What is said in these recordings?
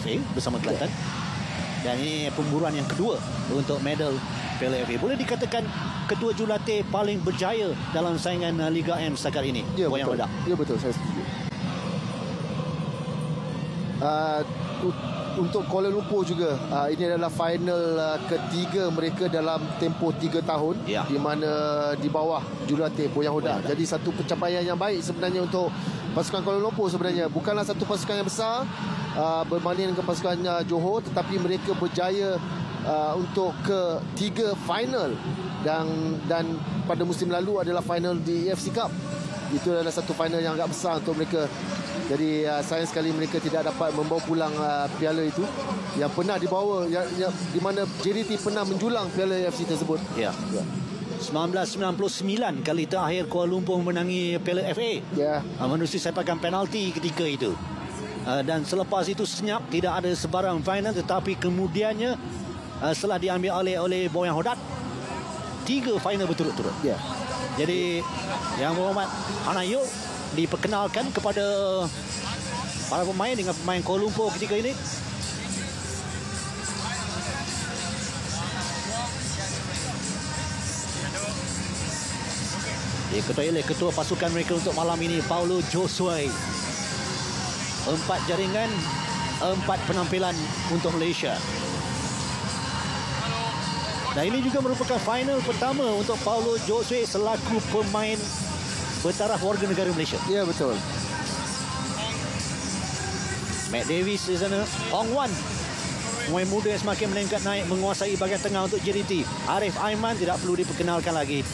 FA bersama Kelantan. Dan ini pemburuan yang kedua untuk medal Piala FA. Boleh dikatakan ketua jurulatih paling berjaya dalam saingan Liga M setakat ini. Ya, betul. Ya, betul, saya setuju. Untuk Kuala Lumpur juga, ini adalah final ketiga mereka dalam tempoh 3 tahun, di mana di bawah jurulatih Boyan Hodak. Jadi satu pencapaian yang baik sebenarnya untuk pasukan Kuala Lumpur sebenarnya. Bukanlah satu pasukan yang besar berbanding dengan pasukan Johor, tetapi mereka berjaya untuk ke 3 final, dan pada musim lalu adalah final di AFC Cup. Itu adalah satu final yang agak besar untuk mereka. Jadi sayang sekali mereka tidak dapat membawa pulang piala itu yang pernah dibawa, di mana JDT pernah menjulang piala AFC tersebut. Ya. 1999 kali terakhir Kuala Lumpur menangi piala FA. Ya. Menerusi sepakan penalti ketika itu. Dan selepas itu senyap, tidak ada sebarang final, tetapi kemudiannya setelah diambil oleh Boyan Hodak, 3 final berturut-turut. Ya. Jadi Yang Berhormat Hanayo diperkenalkan kepada para pemain dengan pemain Kuala Lumpur ketika ini. Ketua pasukan mereka untuk malam ini, Paulo Josue. 4 jaringan, 4 penampilan untuk Malaysia. Dan ini juga merupakan final pertama untuk Paulo Josue selaku pemain bertaraf warga negara Malaysia. Ya, betul. Matt Davis di sana. Ong Wan, pemain muda yang semakin meningkat naik, menguasai bahagian tengah untuk JDT. Arif Aiman tidak perlu diperkenalkan lagi.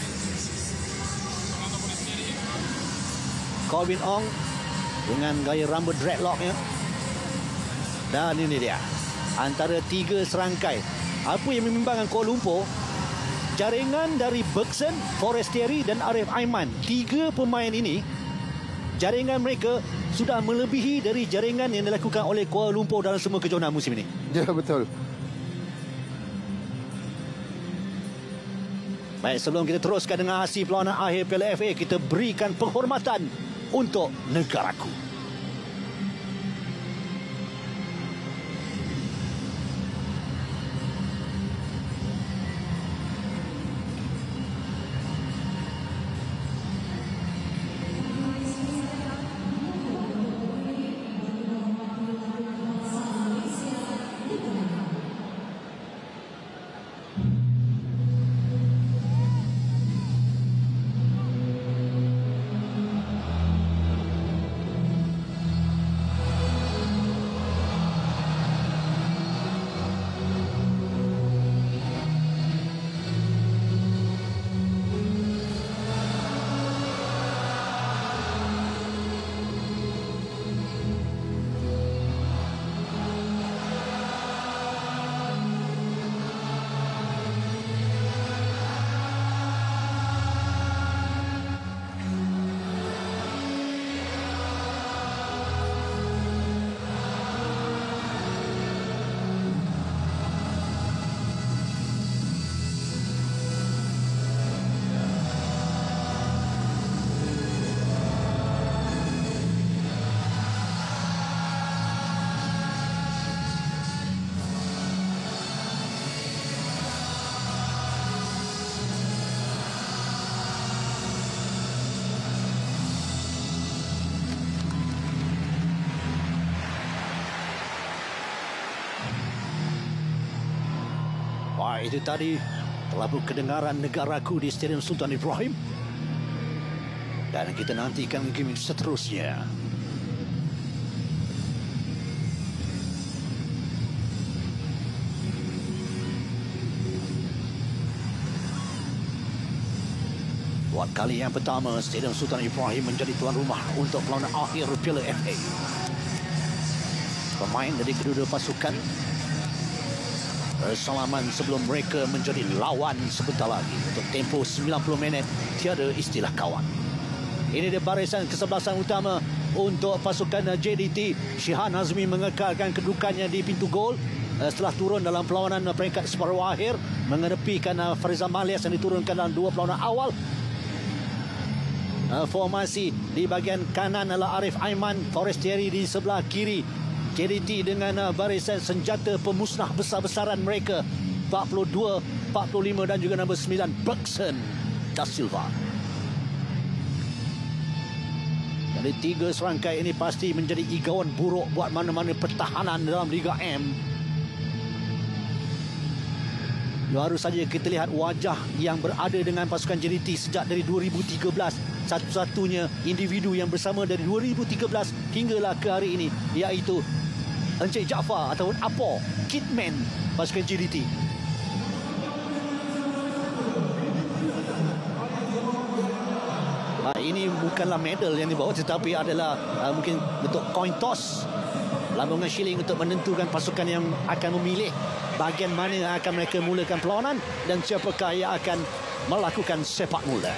Corbin Ong dengan gaya rambut dreadlocknya. Dan ini dia, antara 3 serangkai. Apa yang membimbangkan Kuala Lumpur, jaringan dari Bergson, Forestieri dan Arif Aiman. 3 pemain ini, jaringan mereka sudah melebihi dari jaringan yang dilakukan oleh Kuala Lumpur dalam semua kejohanan musim ini. Ya, betul. Baik, sebelum kita teruskan dengan hasil perlawanan akhir Piala FA, kita berikan penghormatan untuk negaraku. Wah, itu tadi telah berkedengaran negaraku di Stadium Sultan Ibrahim. Dan kita nantikan game seterusnya. Buat kali yang pertama, Stadium Sultan Ibrahim menjadi tuan rumah untuk perlawanan akhir Piala FA. Pemain dari kedua-dua pasukan bersalaman sebelum mereka menjadi lawan sebentar lagi. Untuk tempoh 90 minit, tiada istilah kawan. Ini dia barisan kesebelasan utama untuk pasukan JDT. Shihan Azmi mengekalkan kedudukannya di pintu gol setelah turun dalam perlawanan peringkat separuh akhir, mengedepikan Farizal Malias yang diturunkan dalam 2 perlawanan awal. Formasi di bahagian kanan adalah Arif Aiman, Forestieri di sebelah kiri JDT dengan barisan senjata pemusnah besar-besaran mereka 42, 45 dan juga nombor 9 Bergson da Silva. Jadi 3 serangkai ini pasti menjadi igauan buruk buat mana-mana pertahanan dalam Liga M. Baru saja kita lihat wajah yang berada dengan pasukan JDT sejak dari 2013. Satu-satunya individu yang bersama dari 2013 hinggalah ke hari ini, iaitu Encik Jaafar ataupun Apo, Kidman pasukan JDT. Ini bukanlah medal yang dibawa, tetapi adalah mungkin untuk coin toss, lambungan shilling untuk menentukan pasukan yang akan memilih bahagian mana yang akan mereka mulakan perlawanan dan siapakah yang akan melakukan sepak mula.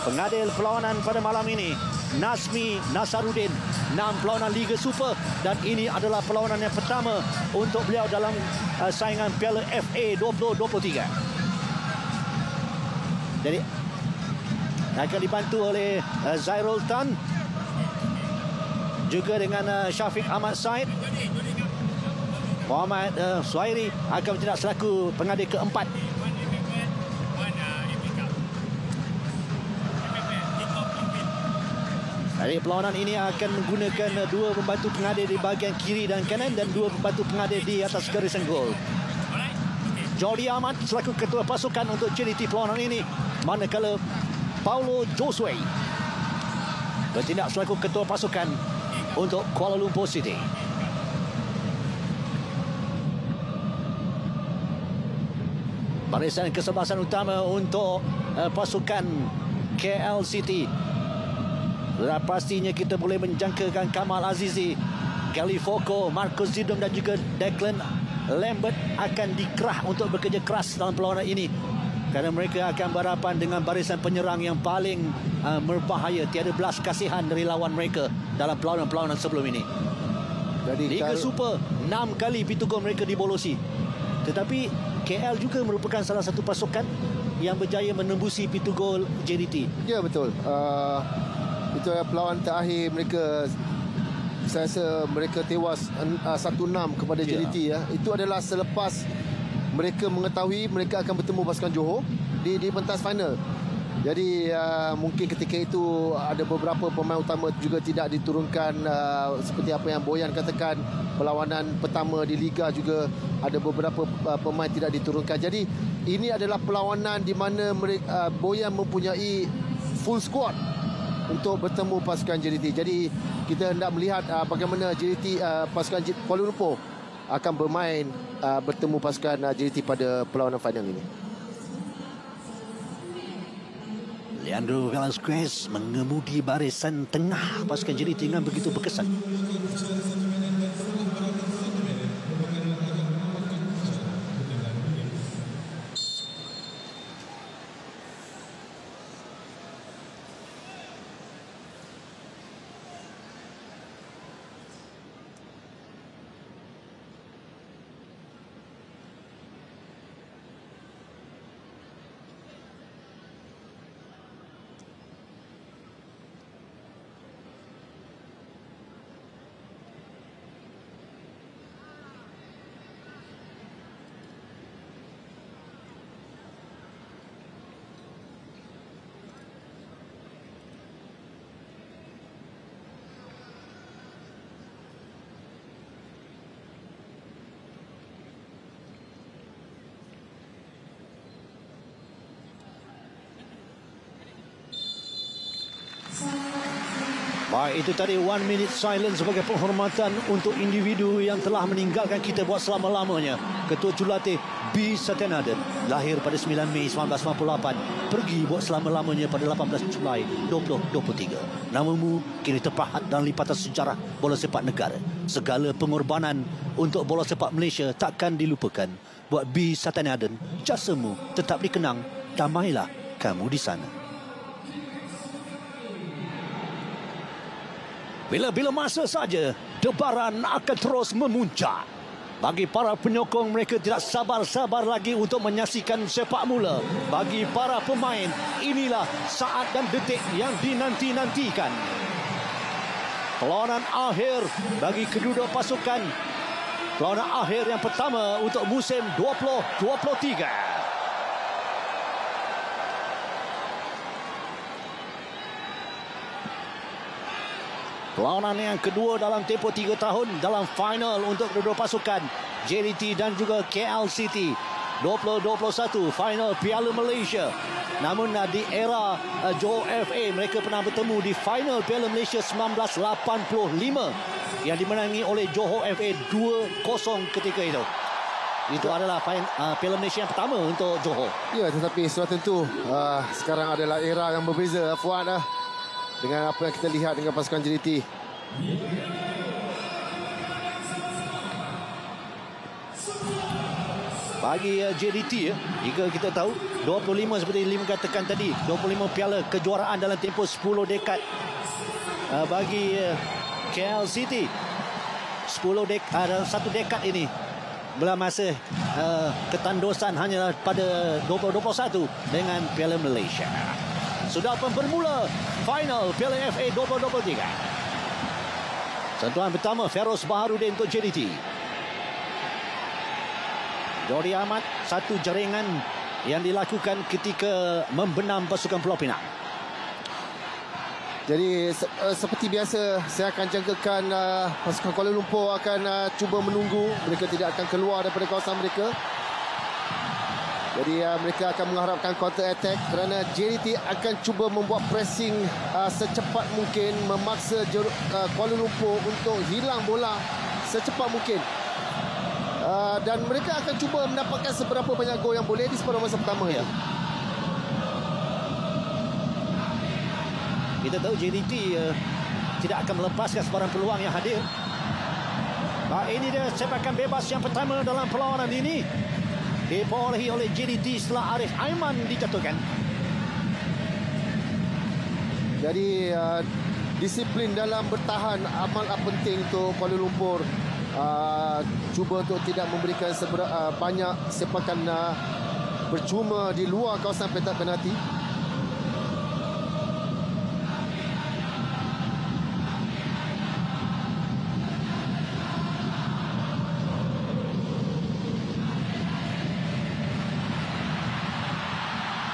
Pengadil perlawanan pada malam ini Nazmi Nasaruddin, 6 perlawanan Liga Super, dan ini adalah perlawanan yang pertama untuk beliau dalam saingan Piala FA 2023. Jadi akan dibantu oleh Zairul Tan, juga dengan Syafiq Ahmad Said. Muhammad Suhairi akan bertindak selaku pengadil keempat. Dari perlawanan ini akan menggunakan 2 pembantu pengadil di bahagian kiri dan kanan dan 2 pembantu pengadil di atas garisan gol. Jordi Ahmad selaku ketua pasukan untuk JDT perlawanan ini, manakala Paulo Josue bertindak selaku ketua pasukan untuk Kuala Lumpur City. Barisan kesebelasan utama untuk pasukan KL City. Sudah pastinya kita boleh menjangkakan Kamal Azizi, Kelly Foko, Marcus Zidom dan juga Declan Lambert akan dikerah untuk bekerja keras dalam perlawanan ini, kerana mereka akan berhadapan dengan barisan penyerang yang paling berbahaya. Tiada belas kasihan dari lawan mereka dalam perlawanan-perlawanan sebelum ini. Jadi Liga Super 6 kali pintu gol mereka dibolosi. Tetapi KL juga merupakan salah satu pasukan yang berjaya menembusi pintu gol JDT. Ya, betul. Itu perlawanan terakhir mereka, saya rasa mereka tewas 1-6 kepada JDT. Itu adalah selepas mereka mengetahui mereka akan bertemu pasukan Johor di pentas final. Jadi mungkin ketika itu ada beberapa pemain utama juga tidak diturunkan, seperti apa yang Boyan katakan, perlawanan pertama di Liga juga ada beberapa pemain tidak diturunkan. Jadi ini adalah perlawanan di mana Boyan mempunyai full squad untuk bertemu pasukan JDT. Jadi kita hendak melihat bagaimana JDT, pasukan Kuala Lumpur akan bermain bertemu pasukan JDT pada perlawanan final ini. Leandro Velasquez mengemudi barisan tengah pasukan JDT dengan begitu berkesan. Baik, itu tadi 1 minute silence sebagai penghormatan untuk individu yang telah meninggalkan kita buat selama-lamanya. Ketua Jurulatih B. Satyanardan, lahir pada 9 Mei 1998, pergi buat selama-lamanya pada 18 Julai 2023. Namamu kini terpahat dalam lipatan sejarah bola sepak negara. Segala pengorbanan untuk bola sepak Malaysia takkan dilupakan. Buat B. Satyanardan, jasamu tetap dikenang. Damailah kamu di sana. Bila-bila masa saja, debaran akan terus memuncak. Bagi para penyokong, mereka tidak sabar-sabar lagi untuk menyaksikan sepak mula. Bagi para pemain, inilah saat dan detik yang dinanti-nantikan. Perlawanan akhir bagi kedua pasukan. Perlawanan akhir yang pertama untuk musim 2023. Perlawanan yang kedua dalam tempoh 3 tahun dalam final untuk kedua pasukan JDT dan juga KL City. 2021 final Piala Malaysia. Namun di era Johor FA mereka pernah bertemu di final Piala Malaysia 1985 yang dimenangi oleh Johor FA 2-0 ketika itu. Itu adalah Piala Malaysia yang pertama untuk Johor. Ya, tetapi sudah tentu sekarang adalah era yang berbeza, Fuad, dengan apa yang kita lihat dengan pasukan JDT. Bagi JDT, jika kita tahu 25 seperti Lim katakan tadi, 25 piala kejuaraan dalam tempoh 10 dekad. Bagi KL City 10 dekad dalam 1 dekad ini belah masa ketandusan hanya pada 2021 dengan Piala Malaysia. Sudah pun bermula final Piala FA 2023. Sentuhan pertama Feroz Baharudin untuk JDT. Jordi Ahmad, satu jaringan yang dilakukan ketika membenam pasukan Pulau Pinang. Jadi seperti biasa saya akan jangkakan pasukan Kuala Lumpur akan cuba menunggu. Mereka tidak akan keluar daripada kawasan mereka. Jadi mereka akan mengharapkan counter attack kerana JDT akan cuba membuat pressing secepat mungkin, memaksa Kuala Lumpur untuk hilang bola secepat mungkin. Dan mereka akan cuba mendapatkan seberapa banyak gol yang boleh di separuh masa pertama. Ya. Kita tahu JDT tidak akan melepaskan sebarang peluang yang hadir. Ini dia sepakan bebas yang pertama dalam perlawanan ini. Diperolehi oleh JDT setelah Arif Aiman dijatuhkan. Jadi disiplin dalam bertahan amat penting untuk Kuala Lumpur. Cuba untuk tidak memberikan banyak sepakan percuma di luar kawasan petak penalti.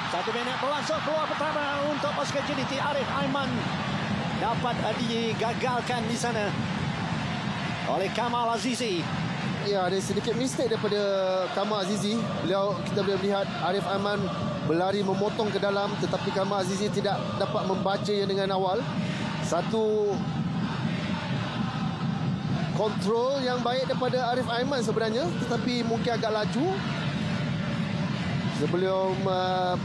Satu minit berlangsung, peluang pertama untuk pasukan JDT. Arif Aiman dapat digagalkan di sana oleh Kamal Azizi. Ya, ada sedikit mistake daripada Kamal Azizi. Kita boleh melihat Arif Aiman berlari memotong ke dalam, tetapi Kamal Azizi tidak dapat membacanya dengan awal. Satu kontrol yang baik daripada Arif Aiman sebenarnya, tetapi mungkin agak laju. Sebelum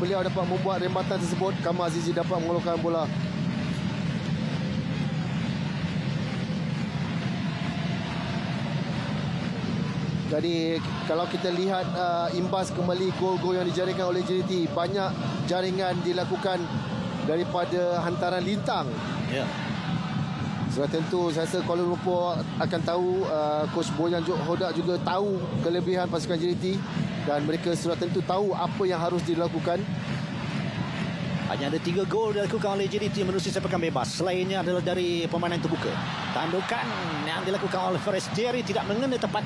beliau dapat membuat rembatan tersebut, Kamal Azizi dapat mengeluarkan bola. Jadi kalau kita lihat imbas kembali gol-gol yang dijaringkan oleh JDT, banyak jaringan dilakukan daripada hantaran lintang. Ya. Sudah tentu saya rasa Kuala Lumpur akan tahu, Coach Boyan Hodak juga tahu kelebihan pasukan JDT dan mereka sudah tentu tahu apa yang harus dilakukan. Hanya ada 3 gol dilakukan oleh JDT menerusi sepakan bebas. Selainnya adalah dari permainan terbuka. Tandukan yang dilakukan oleh Faris Jerry tidak mengena tepat.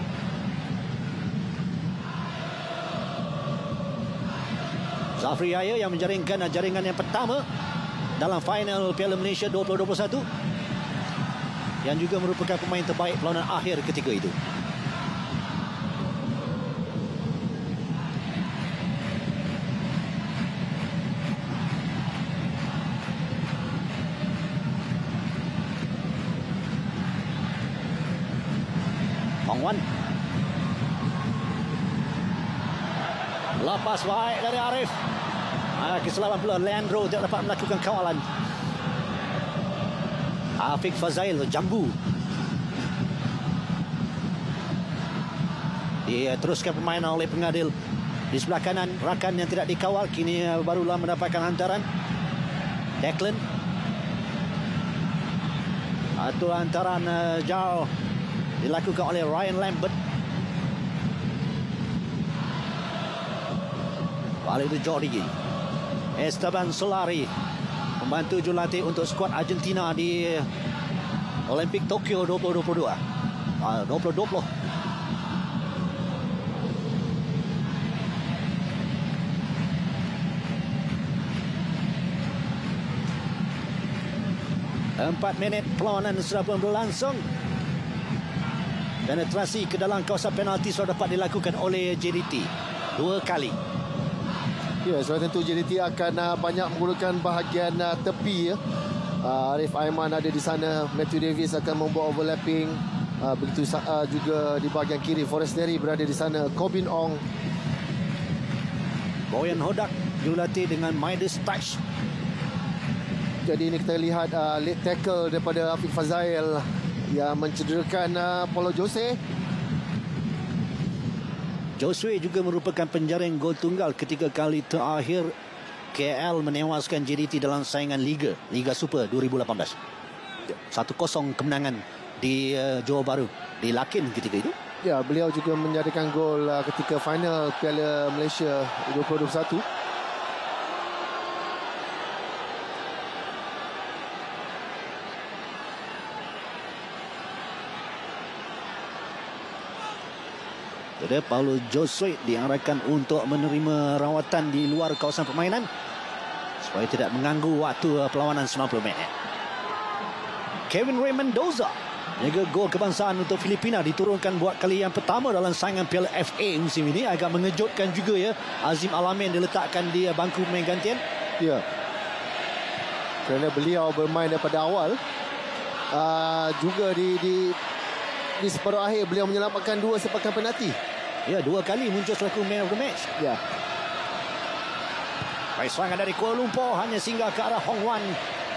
Zafri Yahya yang menjaringkan jaringan yang pertama dalam final Piala Malaysia 2021 yang juga merupakan pemain terbaik perlawanan akhir ketika itu. Hong Wan. Lepas baik dari Arif. Kesalahan pula Leandro tidak dapat melakukan kawalan. Afiq Fazail jambu. Dia teruskan permainan oleh pengadil. Di sebelah kanan rakan yang tidak dikawal kini barulah mendapatkan hantaran. Declan. Itu hantaran jauh dilakukan oleh Ryan Lambert. Balik itu Jordi. Esteban Solari membantu jurulatih untuk skuad Argentina di Olimpik Tokyo 2022. 2020. Empat minit perlawanan sudah pun berlangsung. Penetrasi ke dalam kawasan penalti sudah dapat dilakukan oleh JDT 2 kali. Ya, sudah tentu JDT akan banyak menggunakan bahagian tepi ya. Arif Aiman ada di sana, Matthew Davis akan membuat overlapping. Begitu juga di bahagian kiri Forestieri berada di sana, Corbin Ong. Boyan Hodak dilatih dengan Midas touch. Jadi ini kita lihat late tackle daripada Afiq Fazail yang mencederakan Paulo Jose. Josue juga merupakan penjaring gol tunggal ketika kali terakhir KL menewaskan JDT dalam saingan Liga Super 2018. 1-0 kemenangan di Johor Bahru, di Lakin ketika itu. Ya, beliau juga menjadikan gol ketika final Piala Malaysia 2021. Jadi Paulo Josue diarahkan untuk menerima rawatan di luar kawasan permainan supaya tidak mengganggu waktu perlawanan 90 minit. Kevin Ray Mendoza jaga gol kebangsaan untuk Filipina diturunkan buat kali yang pertama dalam saingan Piala FA musim ini. Agak mengejutkan juga ya, Azim Alamin diletakkan di bangku pemain gantian. Ya, kerana beliau bermain daripada awal. Juga di separuh akhir beliau menyelamatkan 2 sepakan penalti. Ya, 2 kali muncul selaku man of the match. Ya. Baik, serangan dari Kuala Lumpur hanya singgah ke arah Hong Wan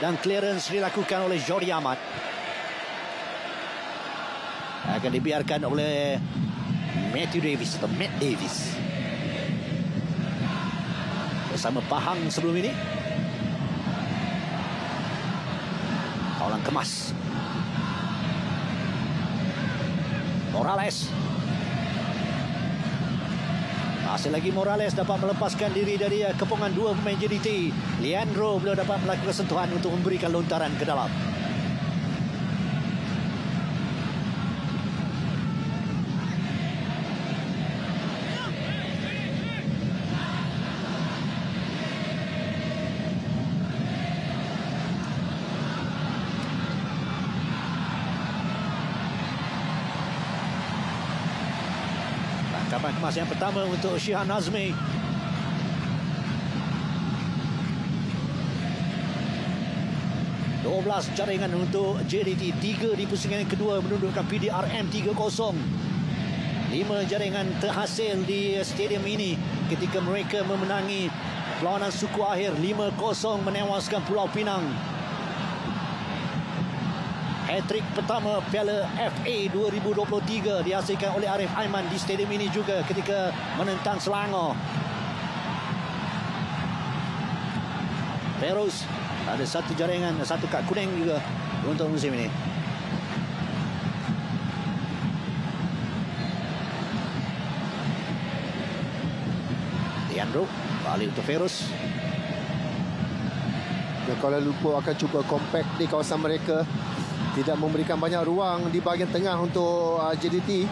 dan clearance dilakukan oleh Jordi Amat. Akan dibiarkan oleh Matthew Davis atau Matt Davis bersama Pahang sebelum ini. Kawalan kemas. Morales. Masih lagi Morales dapat melepaskan diri dari kepungan 2 pemain JDT. Leandro beliau dapat melakukan sentuhan untuk memberikan lontaran ke dalam. Tangkapan kemas yang pertama untuk Shihan Azmi. Belas jaringan untuk JDT. 3 di pusingan yang kedua menundukkan PDRM 3-0. 5 jaringan terhasil di stadium ini ketika mereka memenangi perlawanan suku akhir 5-0 menewaskan Pulau Pinang. Hat-trick pertama Piala FA 2023 dihasilkan oleh Arif Aiman di stadium ini juga ketika menentang Selangor. Feroz ada 1 jaringan, 1 kad kuning juga untuk musim ini. Leandro balik untuk Feroz. Kuala Lumpur akan cuba compact di kawasan mereka, tidak memberikan banyak ruang di bahagian tengah untuk JDT.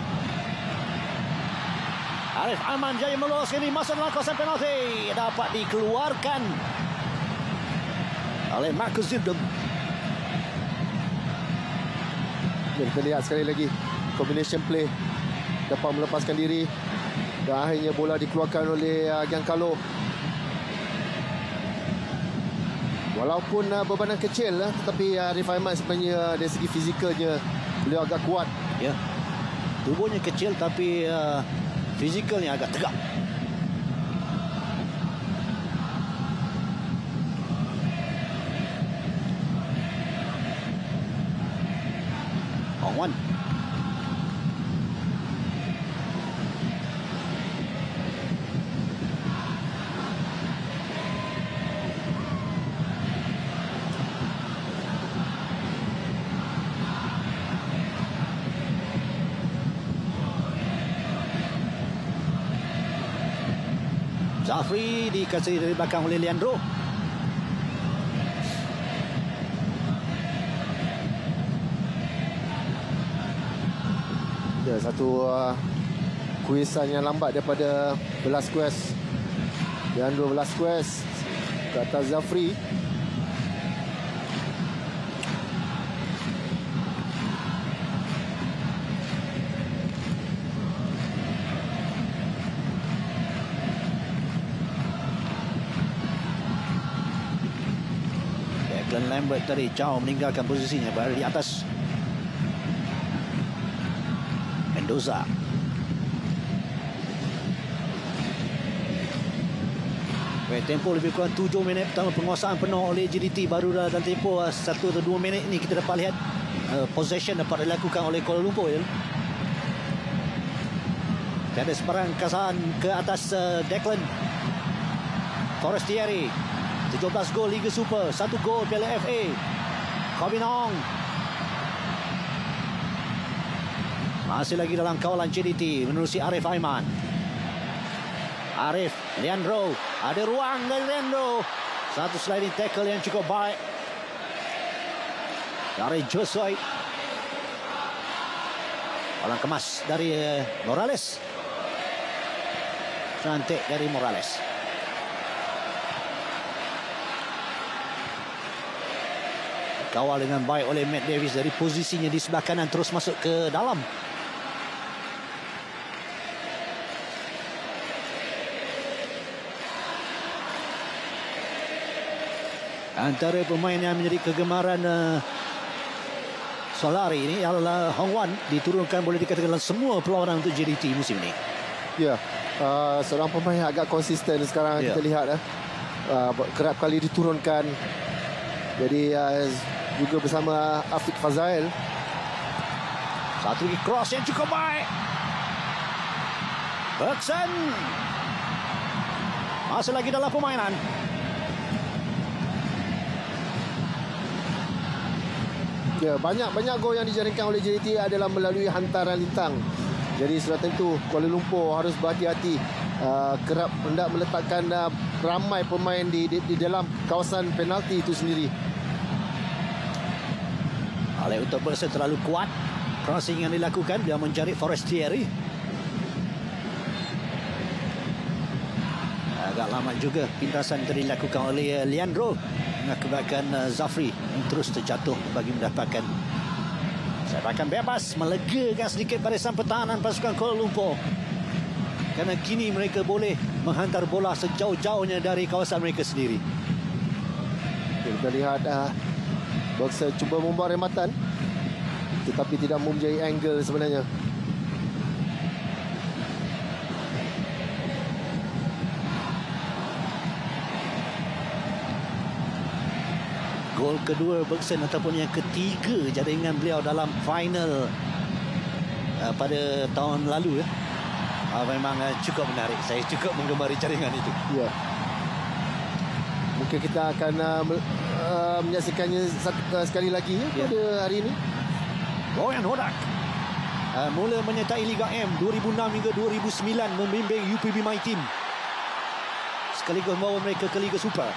Arif Aiman jaya meloloskan diri masuk dalam kawasan penalti. Dapat dikeluarkan oleh Marcus Zildum. Kita lihat sekali lagi combination play, dapat melepaskan diri dan akhirnya bola dikeluarkan oleh Giancarlo. Walaupun bebanan kecil tetapi Arif Aiman sebenarnya dari segi fizikalnya beliau agak kuat. Ya, tubuhnya kecil tapi fizikalnya agak tegak. Hong Wan. Zafri dikasih dari belakang oleh Leandro. Ya, satu kuisan yang lambat daripada Velasquez. Leandro Velasquez ke atas Zafri. Declan Lambert tadi jauh meninggalkan posisinya, berada di atas. Mendoza. Tempo lebih kurang 7 minit pertama penguasaan penuh oleh JDT. Baru dalam tempo 1 atau 2 minit ini kita dapat lihat possession dapat dilakukan oleh Kuala Lumpur. Ya. Tiada sebarang kesalahan ke atas Declan. Forestieri 17 gol Liga Super, 1 gol Piala FA. Kobinong masih lagi dalam kawalan JDT menerusi Arif Aiman. Arif, Leandro, ada ruang dari Leandro. Satu sliding tackle yang cukup baik dari Joshua. Bola kemas dari Morales. Cantik dari Morales. Kawal dengan baik oleh Matt Davis dari posisinya di sebelah kanan, terus masuk ke dalam. Antara pemain yang menjadi kegemaran Solari ini adalah Hong Wan, diturunkan boleh dikatakan dalam semua perlawanan untuk JDT musim ini. Ya, seorang pemain yang agak konsisten sekarang kita lihat. Kerap kali diturunkan. Jadi juga bersama Afiq Fazail. Satu lagi cross yang cukup baik. Bergson masih lagi dalam permainan. Ya, banyak gol yang dijaringkan oleh JDT adalah melalui hantaran lintang. Jadi sudah tentu Kuala Lumpur harus berhati-hati. Kerap hendak meletakkan ramai pemain di dalam kawasan penalti itu sendiri. Oleh untuk Bergson terlalu kuat. Crossing yang dilakukan, dia mencari Forestieri. Agak lama juga pintasan tadi dilakukan oleh Leandro, mengakibatkan Zafri yang terus terjatuh bagi mendapatkan sepakan bebas, melegakan sedikit barisan pertahanan pasukan Kuala Lumpur. Kerana kini mereka boleh menghantar bola sejauh-jauhnya dari kawasan mereka sendiri. Kita lihat Bergson cuba membuat rematan tetapi tidak mempunyai angle sebenarnya. Gol kedua Bergson ataupun yang ketiga jaringan beliau dalam final pada tahun lalu ya. Memang cukup menarik. Saya cukup menggemari jaringan itu. Ya. Mungkin kita akan menyaksikannya sekali lagi pada hari ini. Royan Hodak mula menyertai Liga M 2006 hingga 2009, membimbing UPB My Team sekaligus membawa mereka ke Liga Super.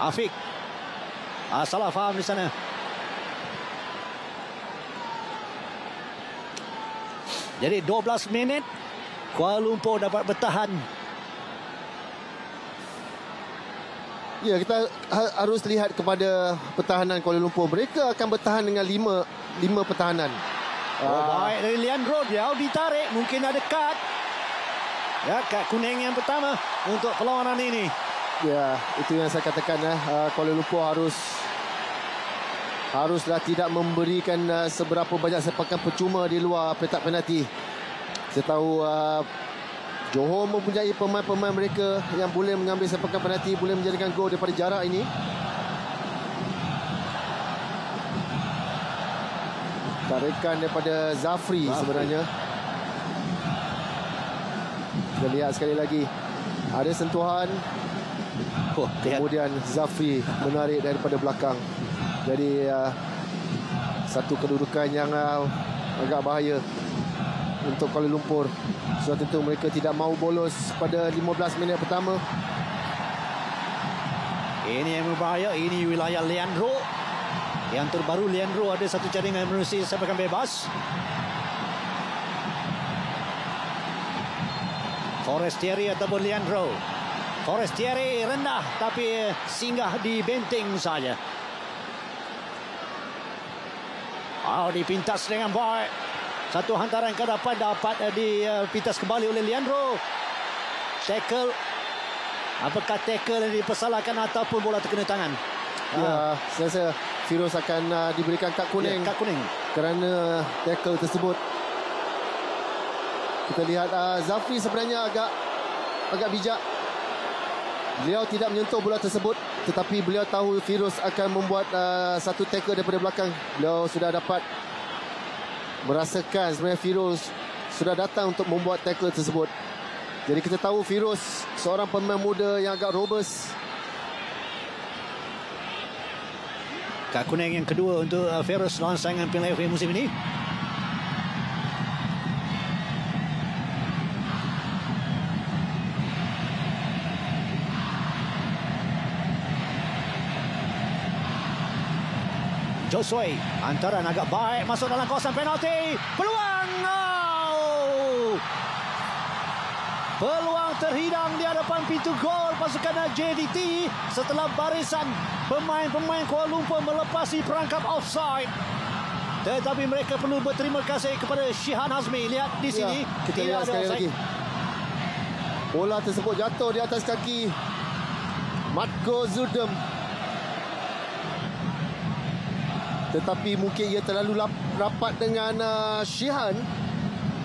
Afiq salah faham di sana. Jadi 12 minit Kuala Lumpur dapat bertahan. Ya, kita harus lihat kepada pertahanan Kuala Lumpur. Mereka akan bertahan dengan 5 pertahanan. Baik dari Leandro, dia ditarik, mungkin ada kad. Ya, kad kuning yang pertama untuk perlawanan ini. Ya, itu yang saya katakan Kuala Lumpur haruslah tidak memberikan seberapa banyak sepakan percuma di luar petak penalti. Saya tahu Johor mempunyai pemain-pemain mereka yang boleh mengambil sepakan penalti, boleh menjadikan gol daripada jarak ini. Tarikan daripada Zafri sebenarnya. Kita lihat sekali lagi. Ada sentuhan. Kemudian Zafri menarik daripada belakang. Jadi satu kedudukan yang agak bahaya untuk Kuala Lumpur. Sudah tentu mereka tidak mahu bolos pada 15 minit pertama. Ini yang berbahaya. Ini wilayah Leandro. Yang terbaru, Leandro ada satu jaringan menerusi sepakan bebas. Forestieri ataupun Leandro. Forestieri rendah tapi singgah di benteng saja. Dipintas dengan baik. Satu hantaran ke depan dapat dipintas kembali oleh Leandro. Tackle. Apakah tackle yang dipersalahkan ataupun bola terkena tangan? Ya, saya rasa Firoz akan diberikan kad kuning. Kad kuning kerana tackle tersebut. Kita lihat Zafri sebenarnya agak bijak. Beliau tidak menyentuh bola tersebut, tetapi beliau tahu Firoz akan membuat satu tackle daripada belakang. Beliau sudah dapat merasakan sebenarnya Firoz sudah datang untuk membuat tackle tersebut. Jadi kita tahu Firoz seorang pemain muda yang agak robust. Kad kuning yang kedua untuk Firoz lawan saingan Piala FA musim ini. Josue, hantaran agak baik masuk dalam kawasan penalti. Peluang! Peluang terhidang di hadapan pintu gol pasukan JDT setelah barisan pemain-pemain Kuala Lumpur melepasi perangkap offside. Tetapi mereka perlu berterima kasih kepada Shihan Hazmi. Lihat di sini. Ya, kita lihat sekali lagi. Bola tersebut jatuh di atas kaki Matko Zudem. Tetapi mungkin ia terlalu rapat dengan Shihan.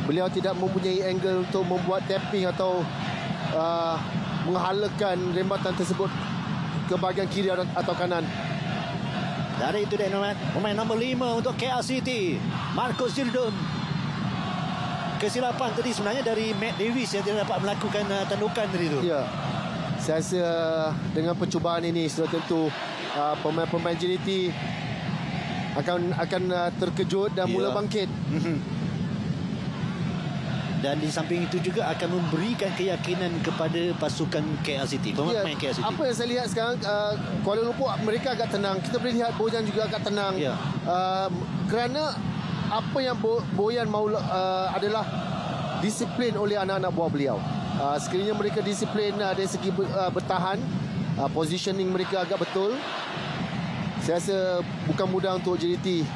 Beliau tidak mempunyai angle untuk membuat tapping atau menghalakan rembatan tersebut ke bahagian kiri atau kanan. Dari itu dia pemain nombor 5 untuk KL City, Marcus Zildum. Kesilapan tadi sebenarnya dari Matt Davis yang tidak dapat melakukan tandukan tadi itu. Ya, saya rasa dengan percubaan ini sudah tentu pemain-pemain JDT akan terkejut dan mula bangkit. Dan di samping itu juga akan memberikan keyakinan kepada pasukan KL City, pemain KL City. Apa yang saya lihat sekarang, Kuala Lumpur mereka agak tenang. Kita boleh lihat Bojan juga agak tenang. Kerana apa yang Bojan mahu adalah disiplin oleh anak-anak buah beliau. Sekiranya mereka disiplin dari segi bertahan, positioning mereka agak betul, saya rasa bukan mudah untuk JDT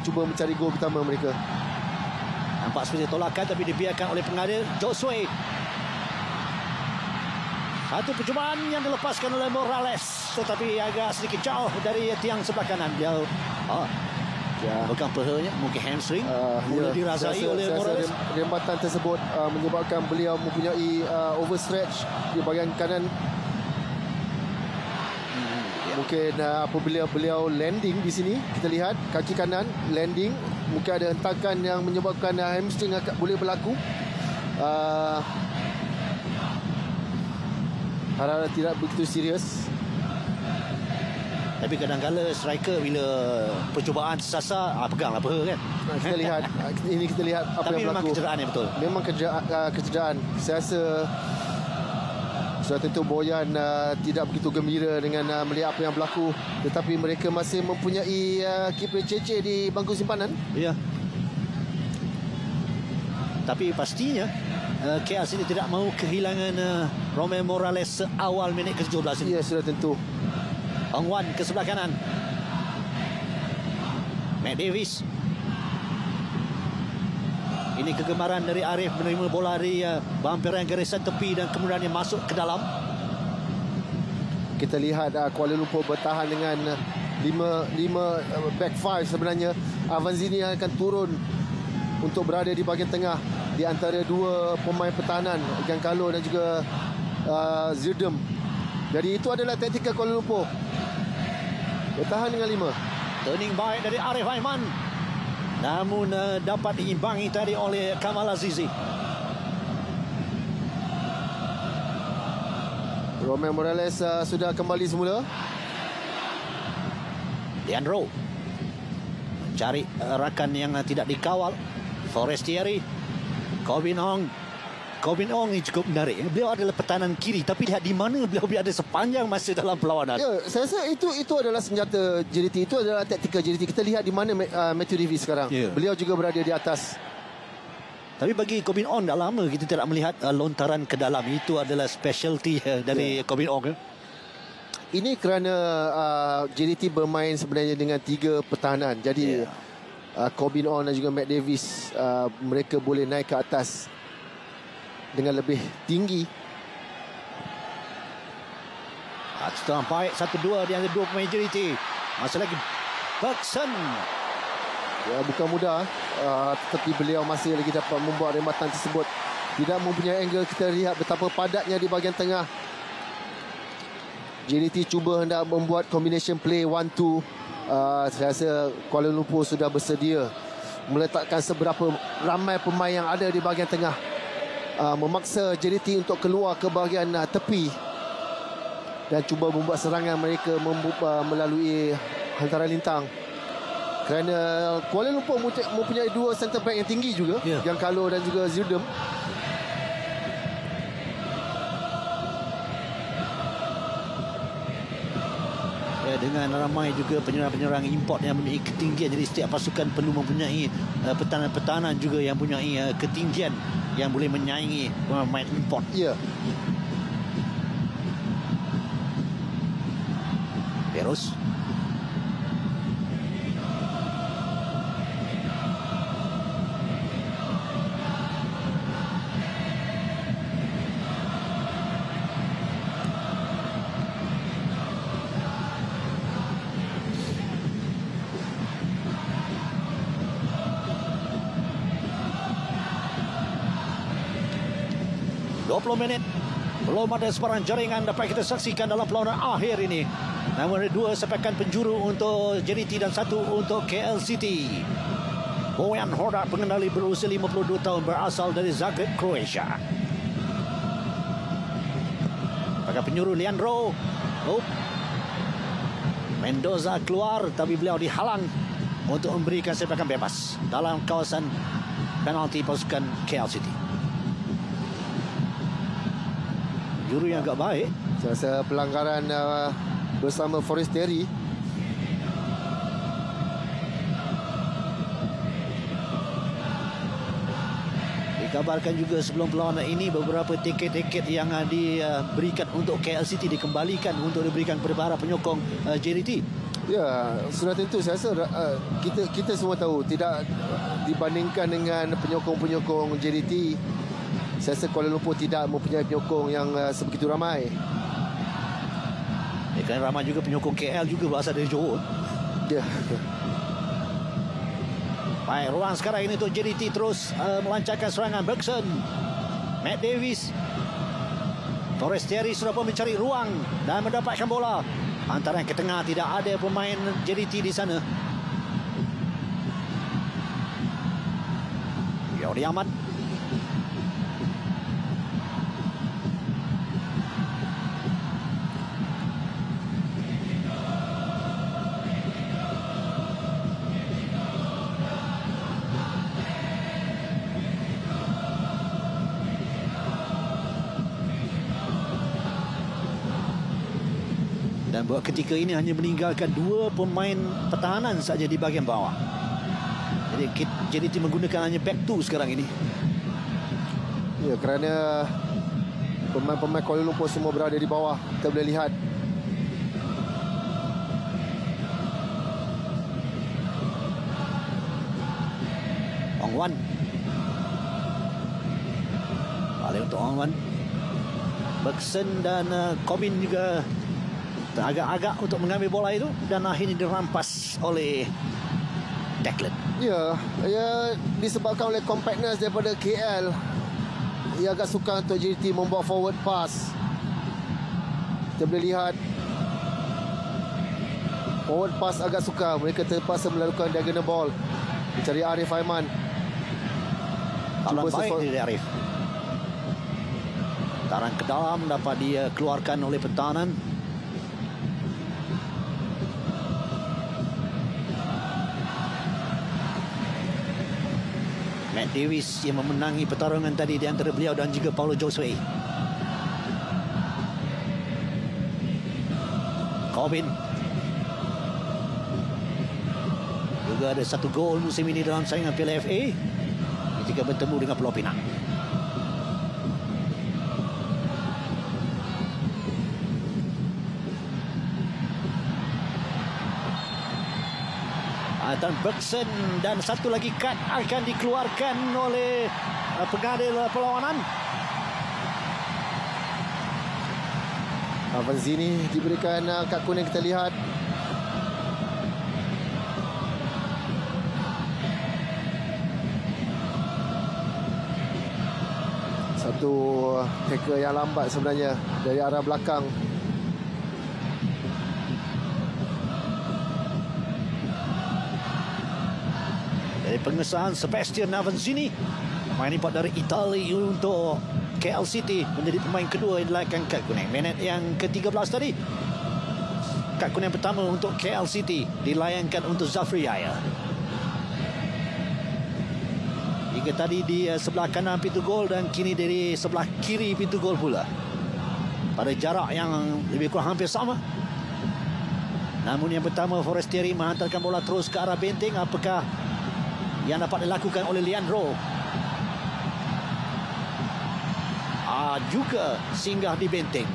cuba mencari gol pertama mereka. Nampak seperti tolakan tapi dibiarkan oleh pengadil Josue. Satu percubaan yang dilepaskan oleh Morales, tetapi agak sedikit jauh dari tiang sebelah kanan. Dia bukan pahanya, mungkin hamstring. Mula dirasai oleh Morales. Rembatan tersebut menyebabkan beliau mempunyai overstretch di bahagian kanan. Mungkin apabila beliau landing di sini, kita lihat kaki kanan landing, mungkin ada hentakan yang menyebabkan hamstring boleh berlaku. Harap tidak begitu serius. Tapi kadang-kadang striker bila percubaan sasar, peganglah peha kan. Kita lihat ini, kita lihat apa tapi yang berlaku. Tapi memang kecederaan yang betul. Memang kecederaan. Saya rasa sudah tentu Bojan tidak begitu gembira dengan melihat apa yang berlaku, tetapi mereka masih mempunyai kiper Cece di bangku simpanan. Ya. Tapi pastinya KL City tidak mahu kehilangan Romel Morales seawal minit ke-17 ini. Ya, sudah tentu. Ong Wan ke sebelah kanan. Matt Davis. Ini kegemaran dari Arif menerima bola dari bampiran garisan tepi dan kemudian dia masuk ke dalam. Kita lihat Kuala Lumpur bertahan dengan 5 back 5 sebenarnya. Avanzini akan turun untuk berada di bahagian tengah di antara dua pemain pertahanan, Giancarlo dan juga Zildum. Jadi itu adalah taktikal Kuala Lumpur. Bertahan dengan 5. Turning baik dari Arif Aiman. Namun dapat diimbangi tadi oleh Kamal Azizi. Romel Morales sudah kembali semula. Leandro mencari rakan yang tidak dikawal. Forestieri, Corbin Hong, Corbin Ong ni cukup menarik. Beliau adalah pertahanan kiri, tapi lihat di mana beliau berada sepanjang masa dalam perlawanan. Ya, saya rasa itu adalah senjata JDT, itu adalah taktikal JDT. Kita lihat di mana Matthew Davies sekarang. Beliau juga berada di atas. Tapi bagi Corbin Ong dah lama kita tidak melihat lontaran ke dalam. Itu adalah specialty dari Corbin Ong. Ini kerana JDT bermain sebenarnya dengan 3 pertahanan. Jadi Corbin Ong dan juga Matt Davies, mereka boleh naik ke atas dengan lebih tinggi. Setelah baik 1-2 di antara 2 pemain JDT. Masih lagi Bergson. Ya, bukan mudah, tetapi beliau masih lagi dapat membuat rematan tersebut. Tidak mempunyai angle. Kita lihat betapa padatnya di bahagian tengah. JDT cuba hendak membuat combination play 1-2. Saya rasa Kuala Lumpur sudah bersedia meletakkan seberapa ramai pemain yang ada di bahagian tengah, memaksa JDT untuk keluar ke bahagian tepi dan cuba membuat serangan mereka melalui hantaran lintang. Kerana Kuala Lumpur mempunyai 2 centre back yang tinggi juga, Yang Carlo dan juga Zildem. Dengan ramai juga penyerang-penyerang import yang memiliki ketinggian, jadi setiap pasukan perlu mempunyai pertahanan-pertahanan juga yang mempunyai ketinggian yang boleh menyaingi pemain import. Terus minit. Belum ada sebarang jaringan dapat kita saksikan dalam perlawanan akhir ini. Namun ada 2 sepakan penjuru untuk JDT dan 1 untuk KL City. Bojan Horvat, pengendali berusia 52 tahun, berasal dari Zagreb, Croatia. Pakai penjuru Leandro. Mendoza keluar, tapi beliau dihalang untuk memberikan sepakan bebas dalam kawasan penalti pasukan KL City. Juru yang agak baik. Saya rasa pelanggaran bersama Forestieri. Dikabarkan juga sebelum perlawanan ini beberapa tiket-tiket yang diberikan untuk KL City dikembalikan untuk diberikan kepada para penyokong JDT. Ya, sudah tentu. Saya rasa kita semua tahu, tidak dibandingkan dengan penyokong-penyokong JDT, saya rasa Kuala Lumpur tidak mempunyai penyokong yang sebegitu ramai. Kerana ramai juga penyokong KL juga berasal dari Johor. Baik, ruang sekarang ini untuk JDT terus melancarkan serangan. Bergson, Matt Davies, Forestieri sudah pun mencari ruang dan mendapatkan bola. Antara yang ke tengah, tidak ada pemain JDT di sana. Yodi Ahmad. Dan buat ketika ini hanya meninggalkan 2 pemain pertahanan saja di bahagian bawah. Jadi JDT menggunakan hanya back 2 sekarang ini. Ya, kerana pemain-pemain Kuala Lumpur semua berada di bawah. Kita boleh lihat. Ong Wan. Balik untuk Ong Wan. Bergson dan Corbin juga agak-agak untuk mengambil bola itu dan akhirnya dirampas oleh Declan. Ya, disebabkan oleh compactness daripada KL. Ia agak sukar untuk JDT membawa forward pass. Kita boleh lihat forward pass agak sukar. Mereka terpaksa melakukan diagonal ball, mencari Arif Aiman. Cuba baik dari Arif. Taran ke dalam dapat dia keluarkan oleh pertahanan. Matt Davis yang memenangi pertarungan tadi di antara beliau dan juga Paulo Josue. Corbin juga ada 1 gol musim ini dalam saingan Piala FA ketika bertemu dengan Pulau Pinang. Dan Bergson, dan satu lagi kad akan dikeluarkan oleh pengadil perlawanan. Avanzini diberikan kad kuning, kita lihat. Satu tackle yang lambat sebenarnya dari arah belakang. Dari pengesahan Sebastian Avanzini, pemain import dari Itali untuk KL City, menjadi pemain kedua yang dilayangkan kad kuning. Minit yang ke-13 tadi, kad kuning pertama untuk KL City dilayangkan untuk Zafri Yahya. Jika tadi di sebelah kanan pintu gol, dan kini dari sebelah kiri pintu gol pula, pada jarak yang lebih kurang hampir sama. Namun yang pertama, Forestieri menghantarkan bola terus ke arah benteng. Apakah yang dapat dilakukan oleh Leandro? Juga singgah di benteng.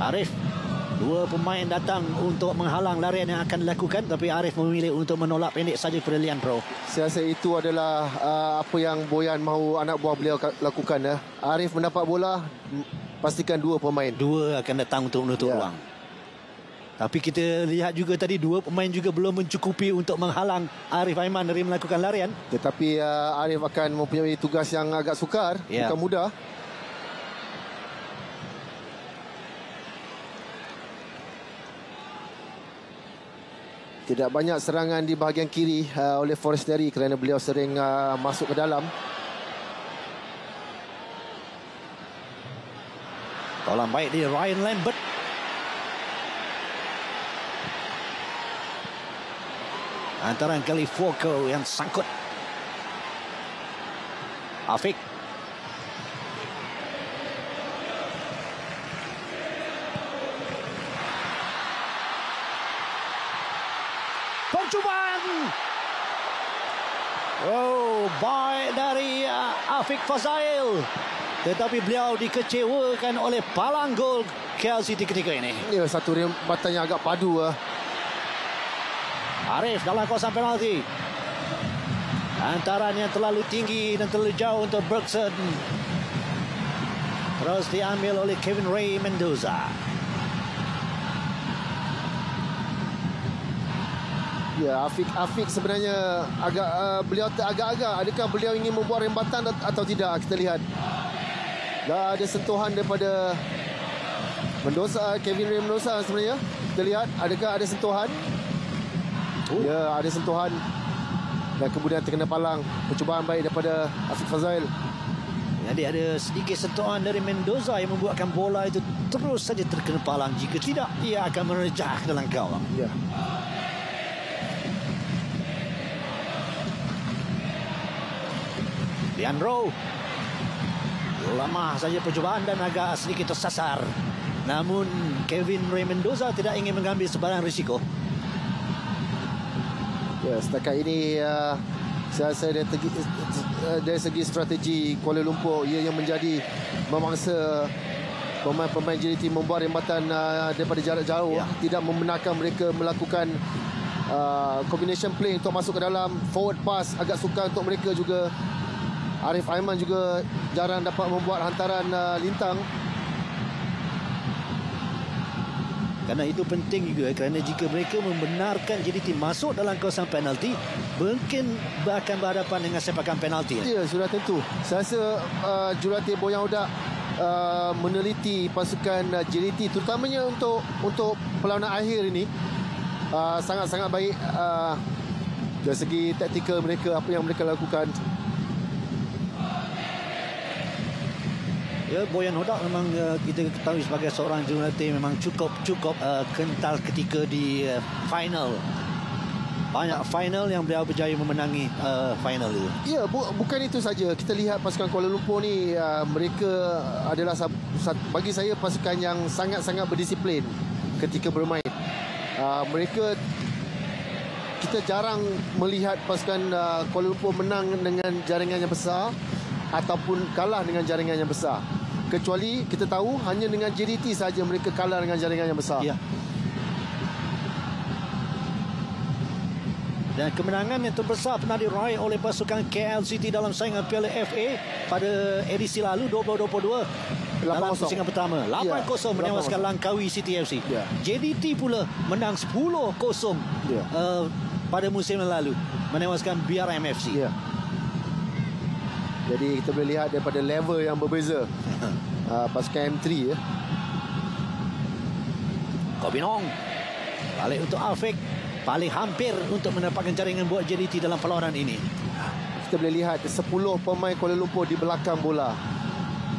Arif, 2 pemain datang untuk menghalang larian yang akan dilakukan, tapi Arif memilih untuk menolak pendek saja kepada Leandro. Saya rasa itu adalah apa yang Boyan mahu anak buah beliau lakukan. Arif mendapat bola, pastikan 2 pemain. 2 akan datang untuk menutup ruang. Tapi kita lihat juga tadi 2 pemain juga belum mencukupi untuk menghalang Arif Aiman dari melakukan larian. Tetapi Arif akan mempunyai tugas yang agak sukar, bukan mudah. Tidak banyak serangan di bahagian kiri oleh Forestieri kerana beliau sering masuk ke dalam. Tolong baik di Ryan Lambert. Antara kali Foucault yang sangkut. Afiq. Percubaan. Oh, baik dari Afiq Fazail. Tetapi beliau dikecewakan oleh palang gol KL City ketika ini. Ya, satu rembatan yang agak padu. Arif dalam kawasan penalti. Hantaran yang terlalu tinggi dan terlalu jauh untuk Bergson. Terus diambil oleh Kevin Ray Mendoza. Ya, Afiq sebenarnya agak beliau teragak-agak. Adakah beliau ingin membuat rembatan atau tidak? Kita lihat. Dah ada sentuhan daripada Mendoza, Kevin Ray Mendoza sebenarnya. Kita lihat adakah ada sentuhan. Ya, ada sentuhan. Dan kemudian terkena palang. Percubaan baik daripada Afiq Fazail. Jadi ada sedikit sentuhan dari Mendoza yang membuatkan bola itu terus saja terkena palang. Jika tidak, ia akan merejah ke dalam gawang. Ya. Leandro. Lemah saja percubaan dan agak sedikit tersasar. Namun Kevin Ray Mendoza tidak ingin mengambil sebarang risiko. Ya, setakat ini saya rasa dari segi strategi Kuala Lumpur, ia yang menjadi memangsa pemain-pemain JDT membuat rembatan daripada jarak jauh. Tidak membenarkan mereka melakukan combination play untuk masuk ke dalam. Forward pass agak sukar untuk mereka juga. Arif Aiman juga jarang dapat membuat hantaran lintang. Kerana itu penting juga, kerana jika mereka membenarkan JDT masuk dalam kawasan penalti, mungkin akan berhadapan dengan sepakan penalti. Ya, sudah tentu. Saya rasa jurulatih Boyan Odak meneliti pasukan JDT, terutamanya untuk perlawanan akhir ini, sangat-sangat baik dari segi taktikal mereka, apa yang mereka lakukan. Ya, Boyan Hodak memang kita ketahui sebagai seorang jurulatih memang cukup kental ketika di final. Banyak final yang beliau berjaya memenangi final itu. Ya, bukan itu saja. Kita lihat pasukan Kuala Lumpur ni, mereka adalah bagi saya pasukan yang sangat-sangat berdisiplin ketika bermain. Kita jarang melihat pasukan Kuala Lumpur menang dengan jaringan yang besar ataupun kalah dengan jaringan yang besar. Kecuali kita tahu hanya dengan JDT saja mereka kalah dengan jaringan yang besar. Ya. Dan kemenangan yang terbesar pernah diraih oleh pasukan KL City dalam saingan Piala FA pada edisi lalu 2022. Dalam pusingan pertama 8-0 menewaskan Langkawi City FC. JDT pula menang 10-0 pada musim yang lalu menewaskan BRM FC. Jadi kita boleh lihat daripada level yang berbeza pasukan M3 ya. Kobinong balik untuk Afiq, paling hampir untuk mendapatkan jaringan buat JDT dalam perlawanan ini. Kita boleh lihat 10 pemain Kuala Lumpur di belakang bola.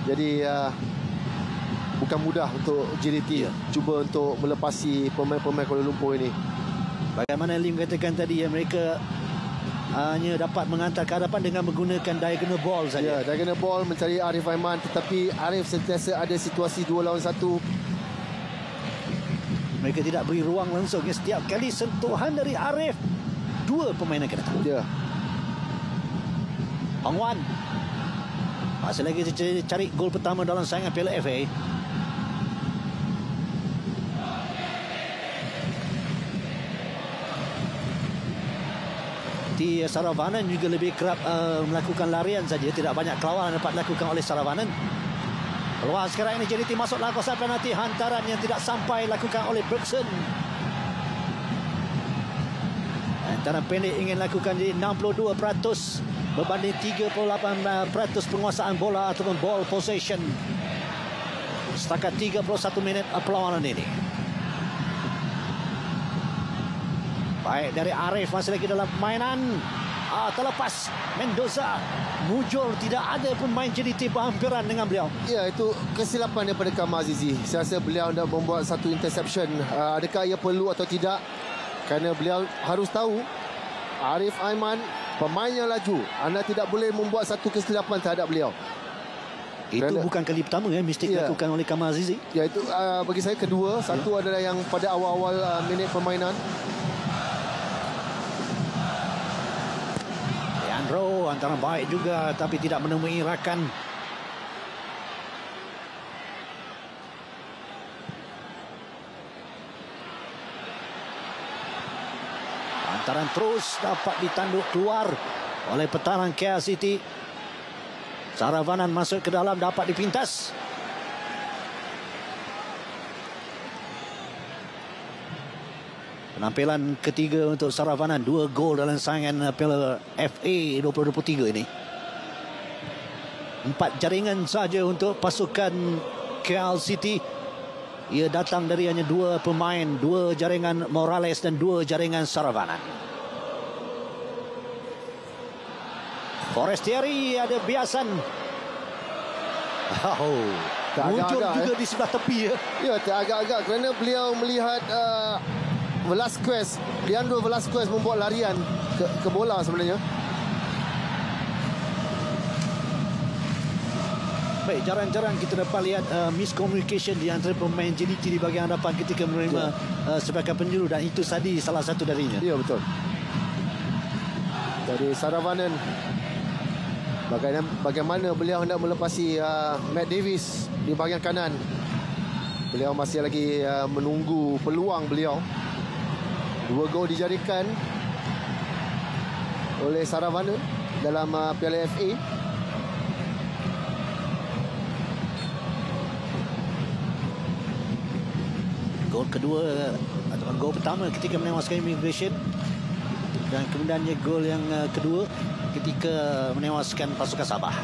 Jadi bukan mudah untuk JDT cuba untuk melepasi pemain-pemain Kuala Lumpur ini. Bagaimana Lim katakan tadi, mereka hanya dapat mengantar ke hadapan dengan menggunakan diagonal ball saja. Ya, diagonal ball mencari Arif Aiman, tetapi Arif sentiasa ada situasi 2 lawan 1. Mereka tidak beri ruang langsung. Setiap kali sentuhan dari Arif, 2 pemain akan datang. Ya. Hong Wan masih lagi cari gol pertama dalam saingan Piala FA. Saravanan juga lebih kerap melakukan larian saja. Tidak banyak kelawanan dapat dilakukan oleh Saravanan. Peluang sekarang ini JDT masuk dalam kawasan penalti. Hantaran yang tidak sampai lakukan oleh Bergson. Hantaran pendek ingin lakukan di 62% berbanding 38% penguasaan bola ataupun ball possession. Setakat 31 minit perlawanan ini. Baik dari Arif, masih lagi dalam permainan. Terlepas Mendoza. Mujur, tidak ada pemain JDT berhampiran dengan beliau. Ya, itu kesilapan daripada Kamal Azizi. Saya rasa beliau dah membuat satu interception. Adakah ia perlu atau tidak? Kerana beliau harus tahu Arif Aiman pemain yang laju. Anda tidak boleh membuat satu kesilapan terhadap beliau. Itu kerana bukan kali pertama mistake dilakukan oleh Kamal Azizi. Ya, itu bagi saya kedua. Satu adalah yang pada awal-awal minit permainan. Leandro antara baik juga tapi tidak menemui rakan. Antaran terus dapat ditanduk keluar oleh petarang KL City. Saravanan masuk ke dalam, dapat dipintas. Penampilan ketiga untuk Saravanan, 2 gol dalam saingan Piala FA 2023 ini. 4 jaringan saja untuk pasukan KL City. Ia datang dari hanya 2 pemain, 2 jaringan Morales dan 2 jaringan Saravanan. Forestieri ada biasan. Muncul juga di sebelah tepi ya. Ya, teragak-agak kerana beliau melihat Leandro Velasquez membuat larian ke bola sebenarnya. Baik, jarang-jarang kita dapat lihat miscommunication di antara pemain JDT di bahagian hadapan ketika menerima sebagai penjuru, dan itu tadi salah satu darinya. Ya, betul. Dari Saravanan, bagaimana beliau hendak melepasi Matt Davis di bahagian kanan. Beliau masih lagi menunggu peluang beliau. 2 gol dijadikan oleh Saravanan dalam Piala FA. Gol kedua atau gol pertama ketika menewaskan Immigration, dan kemudiannya gol yang kedua ketika menewaskan pasukan Sabah.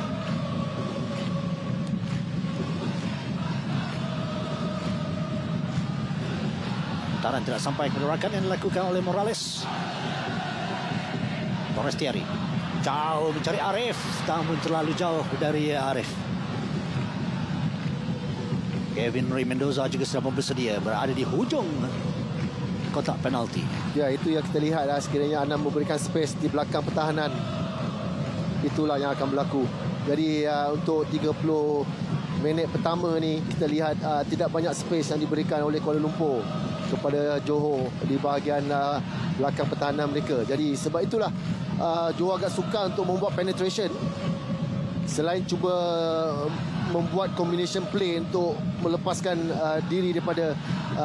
Taran tidak sampai kepada rakan yang dilakukan oleh Morales. Forestieri jauh mencari Arif, namun terlalu jauh dari Arif. Kevin Ray Mendoza juga sedang bersedia berada di hujung kotak penalti. Ya, itu yang kita lihat lah. Sekiranya anda memberikan space di belakang pertahanan, itulah yang akan berlaku. Jadi untuk 30 minit pertama ni kita lihat tidak banyak space yang diberikan oleh Kuala Lumpur kepada Johor di bahagian belakang pertahanan mereka. Jadi sebab itulah Johor agak suka untuk membuat penetration. Selain cuba membuat combination play untuk melepaskan diri daripada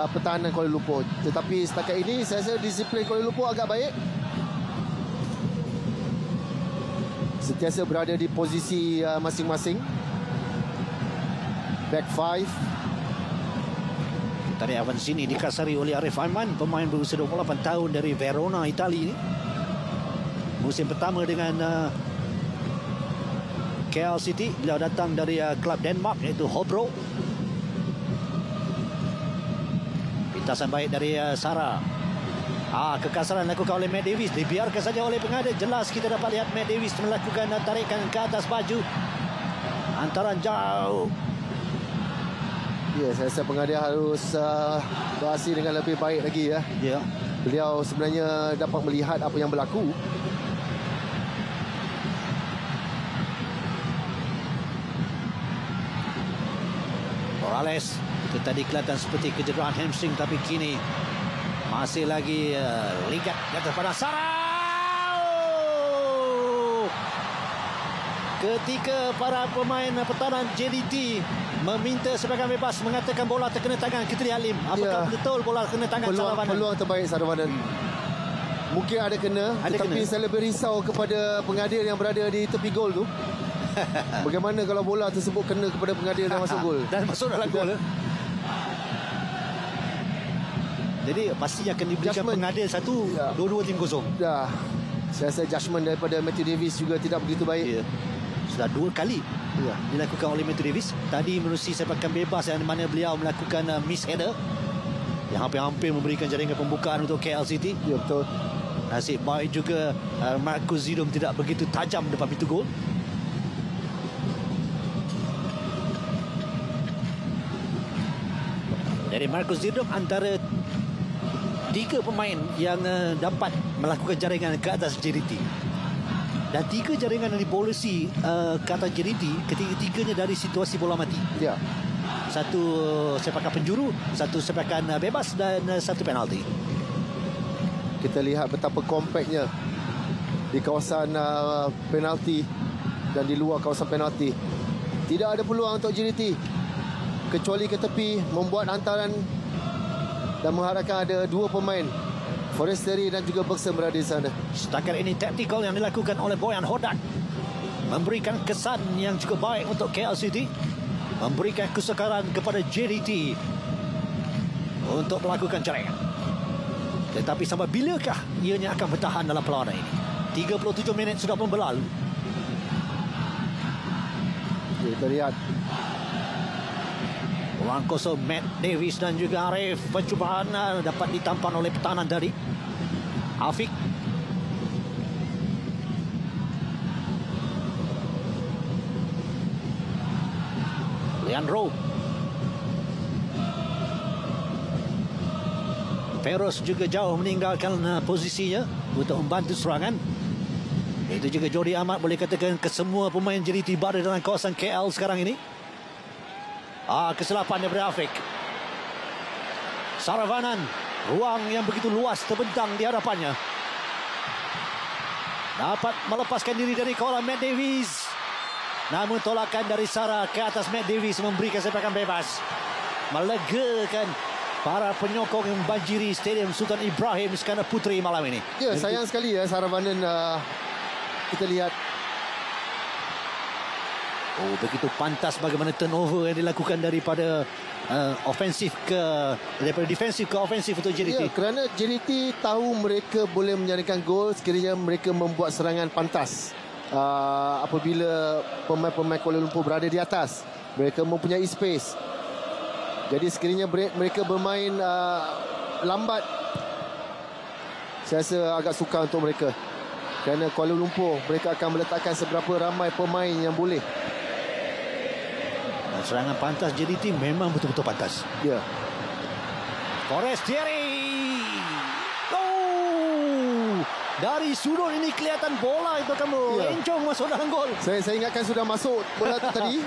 pertahanan Kuala Lumpur. Tetapi setakat ini saya rasa disiplin Kuala Lumpur agak baik. Sentiasa berada di posisi masing-masing. Back 5. Tadi awan sini dikasari oleh Arif Aiman, pemain berusia 28 tahun dari Verona, Itali ini. Musim pertama dengan KL City. Beliau datang dari klub Denmark iaitu Hobro. Pintasan baik dari Sarah. Kekasaran dilakukan oleh Matt Davis. Dibiarkan saja oleh pengada. Jelas kita dapat lihat Matt Davis melakukan tarikan ke atas baju. Hantaran jauh. Ya, saya rasa pengada harus berhasil dengan lebih baik lagi ya. Ya. Beliau sebenarnya dapat melihat apa yang berlaku. Morales itu tadi kelihatan seperti kecederaan hamstring, tapi kini masih lagi ligat di atas pada Sarah. Ketika para pemain pertahanan JDT meminta sepakan bebas, mengatakan bola terkena tangan Kitri Halim. Apakah betul bola terkena tangan Saravanan? Peluang terbaik Saravanan. Mungkin ada kena, tetapi saya lebih risau kepada pengadil yang berada di tepi gol tu. Bagaimana kalau bola tersebut kena kepada pengadil dan masuk gol? Dan masuk dalam gol. Jadi pastinya akan diberikan pengadil satu, dua-dua tim kosong. Ya. Saya rasa judgement daripada Matthew Davis juga tidak begitu baik. Ya. Sudah 2 kali dilakukan oleh Matthew Davis. Tadi menerusi sepakan bebas yang mana beliau melakukan miss header yang hampir-hampir memberikan jaringan pembukaan untuk KL City. Ya, betul. Nasib baik juga Marcus Zidom tidak begitu tajam depan pintu gol. Jadi Marcus Zidom antara 3 pemain yang dapat melakukan jaringan ke atas JDT. Dan 3 jaringan yang dibolesi ke atas JDT, ketiga-tiganya dari situasi bola mati. Ya. Satu sepakan penjuru, satu sepakan bebas dan satu penalti. Kita lihat betapa kompaknya di kawasan penalti dan di luar kawasan penalti. Tidak ada peluang untuk JDT kecuali ke tepi membuat hantaran dan mengharapkan ada 2 pemain, Forestieri dan juga Bergson berada di sana. Setakat ini taktikal yang dilakukan oleh Boyan Hodak memberikan kesan yang cukup baik untuk KL City, memberikan kesukaran kepada JDT untuk melakukan jaringan. Tetapi sampai bilakah ianya akan bertahan dalam perlawanan ini? 37 minit sudah pun berlalu. Kita lihat ruang kosong Matt Davis dan juga Arif. Percubaan dapat ditampan oleh pertahanan dari Afiq. Leandro. Feroz juga jauh meninggalkan posisinya untuk membantu serangan. Itu juga Jordi Amat, boleh katakan kesemua pemain JDT berada dalam kawasan KL sekarang ini. Kesilapan daripada Afiq. Saravanan, ruang yang begitu luas terbentang di hadapannya. Dapat melepaskan diri dari kolam Matt Davis. Namun tolakan dari Sarah ke atas Matt Davis memberikan sepakan bebas, melegakan para penyokong yang membanjiri Stadium Sultan Ibrahim Iskandar Puteri malam ini. Ya, sayang sekali ya Saravanan. Kita lihat begitu pantas bagaimana turnover yang dilakukan daripada daripada defensif ke ofensif untuk JDT. Ya, kerana JDT tahu mereka boleh menjaringkan gol sekiranya mereka membuat serangan pantas. Apabila pemain-pemain Kuala Lumpur berada di atas, mereka mempunyai space. Jadi sekiranya mereka bermain lambat, saya rasa agak sukar untuk mereka. Kerana Kuala Lumpur mereka akan meletakkan seberapa ramai pemain yang boleh. serangan pantas JDT memang betul-betul pantas. Ya. Forestieri. Oh, dari sudut ini kelihatan bola itu akan melencong masuk dalam gol. Saya ingatkan sudah masuk bola tu tadi.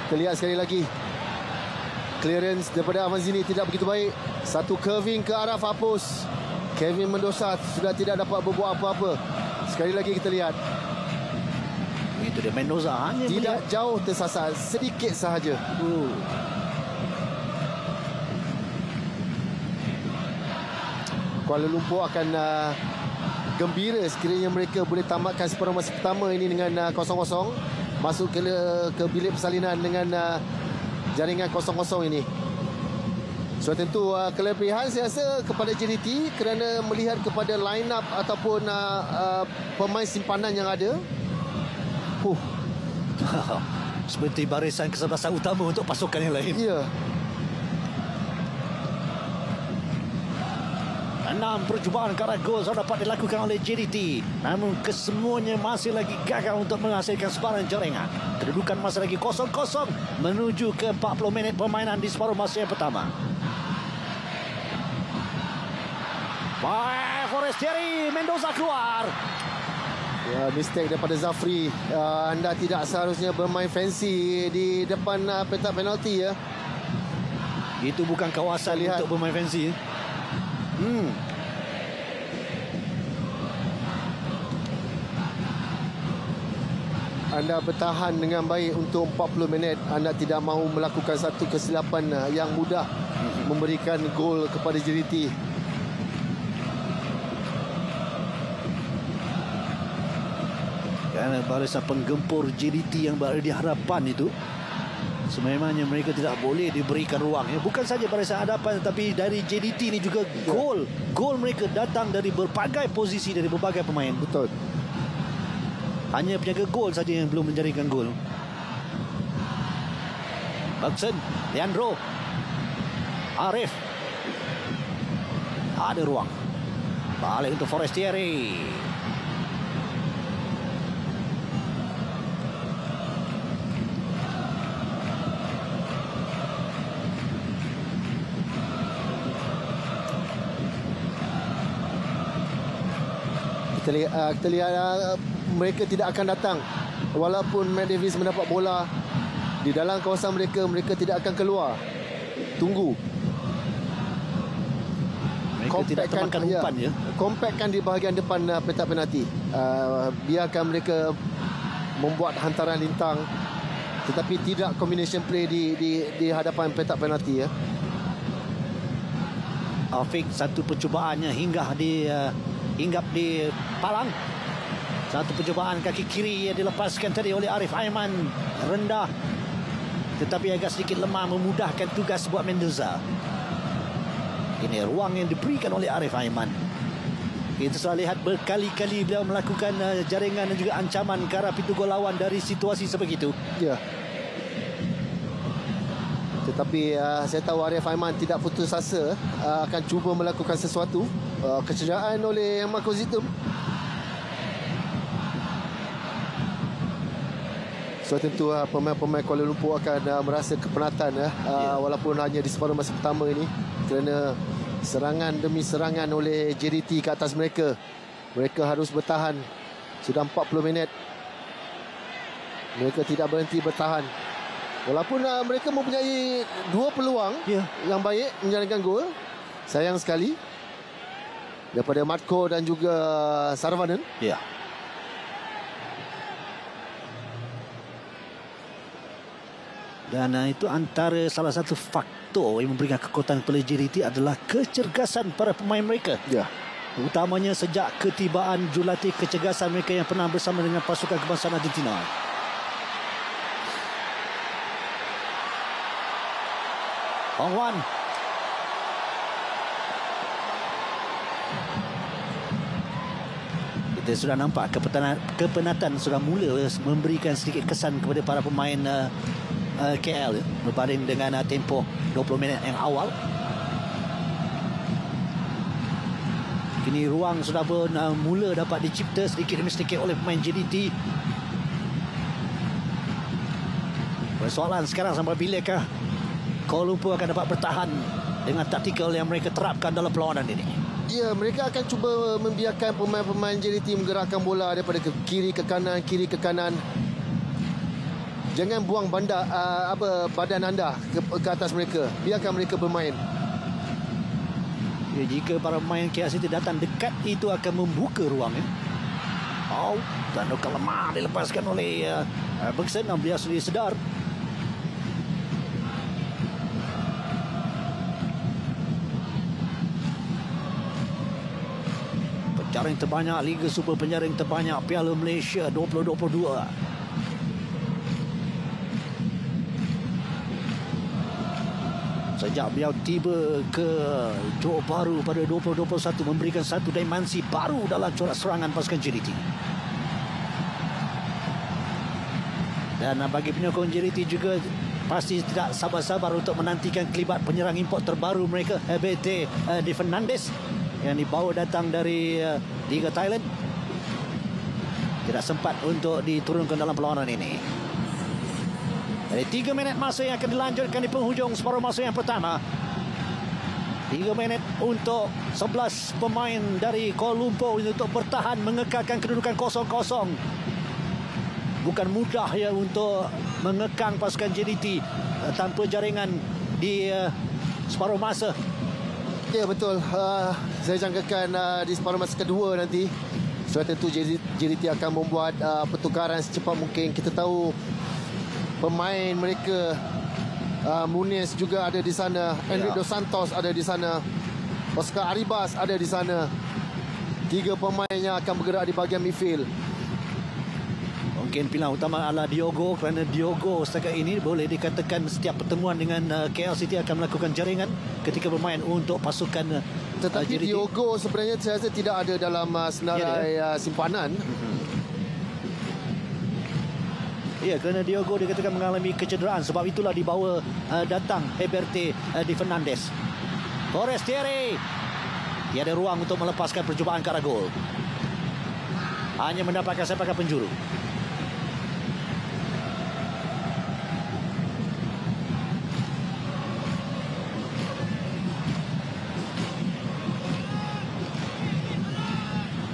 Kita lihat sekali lagi. Clearance daripada Avanzini tidak begitu baik. Satu curving ke arah Fapus. Kevin Mendoza sudah tidak dapat berbuat apa-apa. Sekali lagi kita lihat. Itu dia Mendoza hanya tidak jauh tersasar, sedikit sahaja. Kuala Lumpur akan gembira sekiranya mereka boleh tamatkan separuh masa pertama ini dengan 0-0, masuk ke bilik persalinan dengan jaringan 0-0 ini. So tentu kelebihan saya rasa kepada JDT kerana melihat kepada line up ataupun pemain simpanan yang ada. Seperti barisan kesebelasan utama untuk pasukan yang lain. Ya. 6 percubaan ke arah gol sudah dapat dilakukan oleh JDT. Namun kesemuanya masih lagi gagal untuk menghasilkan sebarang jaringan. Kedudukan masih lagi 0-0 menuju ke 40 minit permainan di separuh masa yang pertama. Forestieri, Mendoza keluar. Ya, mistake daripada Zafri. Anda tidak seharusnya bermain fancy di depan petak penalti ya. Itu bukan kawasan untuk bermain fancy. Anda bertahan dengan baik untuk 40 minit. Anda tidak mahu melakukan satu kesilapan yang mudah memberikan gol kepada JDT. Kerana barisan penggempur JDT yang berada di hadapan itu, sememangnya mereka tidak boleh diberikan ruang. Bukan saja barisan hadapan, tetapi dari JDT ini juga gol. Gol mereka datang dari berbagai posisi, dari berbagai pemain. Betul. Hanya penjaga gol saja yang belum menjaringkan gol. Bergson, Leandro, Arif. Ada ruang. Balik untuk Forestieri. Kita lihat mereka tidak akan datang. Walaupun Matt Davis mendapat bola di dalam kawasan mereka, mereka tidak akan keluar. Tunggu. Mereka tidak termakan umpan ya. Compactkan di bahagian depan petak penalti. Biarkan mereka membuat hantaran lintang, tetapi tidak combination play di hadapan petak penalti ya. Afiq, satu percubaannya hinggap di palang. Satu percubaan kaki kiri yang dilepaskan tadi oleh Arif Aiman, rendah tetapi agak sedikit lemah, memudahkan tugas buat Mendoza. Ini ruang yang diberikan oleh Arif Aiman. Kita sudah lihat berkali-kali beliau melakukan jaringan dan juga ancaman ke arah pintu gol lawan dari situasi sebegitu. Ya. Tetapi saya tahu Arif Aiman tidak putus asa, akan cuba melakukan sesuatu. Kecederaan oleh Marco Zitum. So tentu pemain-pemain Kuala Lumpur akan merasa kepenatan walaupun hanya di separuh masa pertama ini, kerana serangan demi serangan oleh JDT ke atas mereka. Mereka harus bertahan. Sudah 40 minit. Mereka tidak berhenti bertahan. Walaupun mereka mempunyai 2 peluang yang baik menjalankan gol. Sayang sekali daripada Matko dan juga Saravanan. Ya. Dan itu antara salah satu faktor yang memberikan kekuatan kepada JDT adalah kecergasan para pemain mereka. Ya. Utamanya sejak ketibaan jurulatih kecergasan mereka yang pernah bersama dengan pasukan kebangsaan Argentina. Hong Wan. Kita sudah nampak kepenatan sudah mula memberikan sedikit kesan kepada para pemain KL berbanding dengan tempoh 20 minit yang awal. Kini ruang sudah mula dapat dicipta sedikit demi sedikit oleh pemain JDT. Persoalan sekarang sampai bilakah Kuala Lumpur akan dapat bertahan dengan taktikal yang mereka terapkan dalam perlawanan ini? Ya, mereka akan cuba membiarkan pemain-pemain JDT menggerakkan bola daripada ke kiri ke kanan. Jangan buang badan anda ke atas mereka. Biarkan mereka bermain. Ya, jika para pemain KL City datang dekat, itu akan membuka ruang. Tandukan lemah dilepaskan oleh Bergson. Dia sudah sedar. Penjaring terbanyak Liga Super, penjaring terbanyak Piala Malaysia 2022. Sejak beliau tiba ke Johor Bahru pada 2021, memberikan satu dimensi baru dalam corak serangan pasukan JDT. Dan bagi penyokong JDT juga pasti tidak sabar-sabar untuk menantikan kelibat penyerang import terbaru mereka, Ebete Di Fernandes, yang dibawa datang dari Liga Thailand. Tidak sempat untuk diturunkan dalam perlawanan ini. Dari 3 minit masa yang akan dilanjutkan di penghujung separuh masa yang pertama. 3 minit untuk 11 pemain dari Kuala Lumpur untuk bertahan mengekalkan kedudukan 0-0. Bukan mudah ya untuk mengekang pasukan JDT tanpa jaringan di separuh masa. Ya, betul. Saya jangkakan di separuh masa kedua nanti sudah tentu JDT akan membuat pertukaran secepat mungkin. Kita tahu pemain mereka, Muniz juga ada di sana, Enric Dos Santos ada di sana, Oscar Arribas ada di sana. 3 pemain yang akan bergerak di bahagian midfield. Mungkin pilihan utama adalah Diogo, kerana Diogo setakat ini boleh dikatakan setiap pertemuan dengan KL City akan melakukan jaringan ketika bermain untuk pasukan Tetapi JDT. Diogo sebenarnya saya rasa tidak ada dalam senarai simpanan. Ya, kerana Diogo dikatakan mengalami kecederaan, sebab itulah dibawa datang Ebete Di Fernandes. Forestieri, tiada ruang untuk melepaskan percubaan ke arah gol. Hanya mendapatkan sepakan penjuru.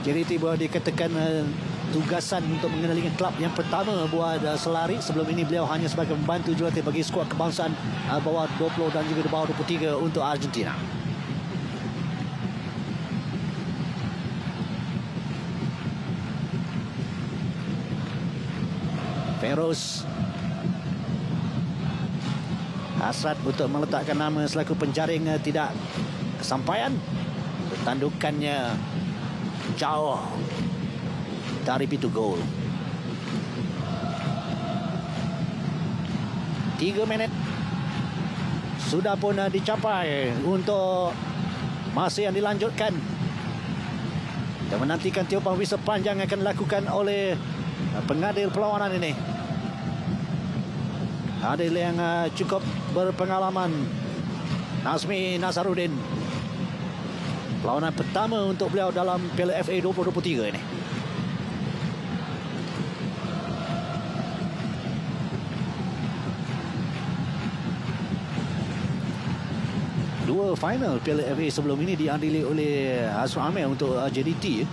JDT boleh dikatakan tugasan untuk mengendalikan klub yang pertama buat Selari. Sebelum ini beliau hanya sebagai pembantu jurulatih bagi skuad kebangsaan bawah 20 dan juga bawah 23 untuk Argentina. Feroz hasrat untuk meletakkan nama selaku penjaring tidak kesampaian. Tandukannya jauh dari pintu gol. 3 minit sudah pun dicapai untuk masa yang dilanjutkan. Kita menantikan tiupan whistle panjang yang akan dilakukan oleh pengadil perlawanan ini. Adil yang cukup berpengalaman, Nazmi Nazarudin. Perlawanan pertama untuk beliau dalam Piala FA 2023 ini. Dua final Piala FA sebelum ini diadili oleh Hasrul Amir untuk JDT.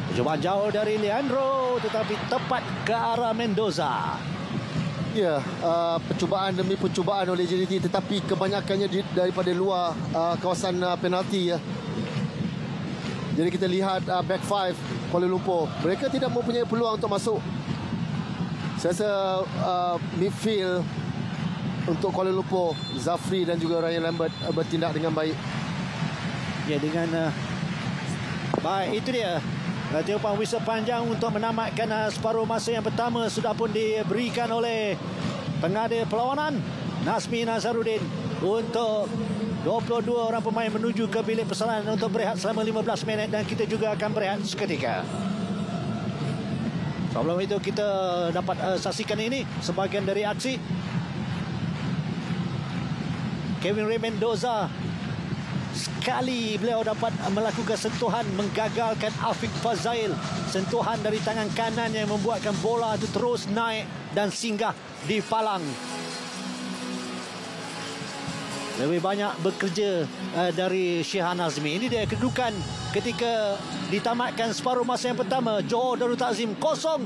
Percubaan jauh dari Leandro, tetapi tepat ke arah Mendoza. Ya, percubaan demi percubaan oleh JDT, tetapi kebanyakannya daripada luar kawasan penalti ya. Jadi kita lihat back five Kuala Lumpur, mereka tidak mempunyai peluang untuk masuk. Saya rasa midfield untuk Kuala Lumpur, Zafri dan juga Ryan Lambert bertindak dengan baik. Ya, dengan baik, itu dia. Tiupan whistle panjang untuk menamatkan separuh masa yang pertama sudah pun diberikan oleh pengadil perlawanan Nazmi Nazarudin untuk 22 orang pemain menuju ke bilik persalinan untuk berehat selama 15 minit, dan kita juga akan berehat seketika. Sebelum itu kita dapat saksikan ini sebahagian dari aksi. Kevin Ray Mendoza kali beliau dapat melakukan sentuhan menggagalkan Afiq Fazail. Sentuhan dari tangan kanan yang membuatkan bola itu terus naik dan singgah di palang. Lebih banyak bekerja dari Shehan Azmi. Ini dia kedudukan ketika ditamatkan separuh masa yang pertama. Johor Darul Takzim 0.